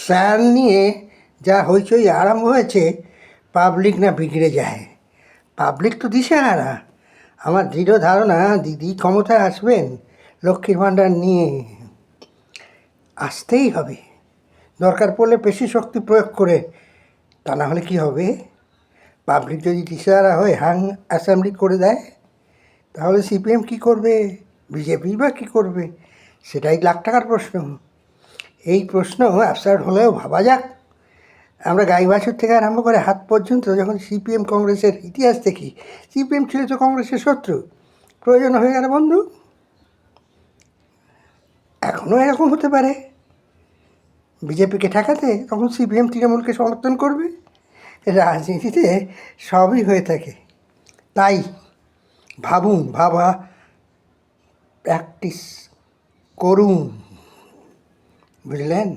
Sir নিয়ে যা হইচই আরম্ভ হয়েছে, পাবলিক না বিগড়ে যায়। পাবলিক তো দিশেহারা। আমার দৃঢ় ধারণা দিদি ক্ষমতায় আসবেন লক্ষ্মীর ভাণ্ডার নিয়ে। আসতেই হবে, দরকার পড়লে পেশি শক্তি প্রয়োগ করে। তা না হলে কী হবে? পাবলিক যদি দিশেহারা হয়ে হাং অ্যাসেম্বলি করে দেয়, তাহলে সিপিএম কী করবে, বিজেপি বা কী করবে? সেটাই লাখ টাকার প্রশ্ন। এই প্রশ্ন অ্যাবসার্ড হলেও ভাবা যাক। আমরা গাই বাছুর থেকে আরম্ভ করে হাত পর্যন্ত যখন সিপিএম কংগ্রেসের ইতিহাস দেখি, সিপিএম ছিল তো কংগ্রেসের শত্রু, প্রয়োজন হয়ে গেল বন্ধু। এখনও এরকম হতে পারে। বিজেপিকে ঠেকাতে তখন সিপিএম তৃণমূলকে সমর্থন করবে। রাজনীতিতে সবই হয়ে থাকে। তাই ভাবুন, ভাবা প্র্যাকটিস করুন, বুঝলেন?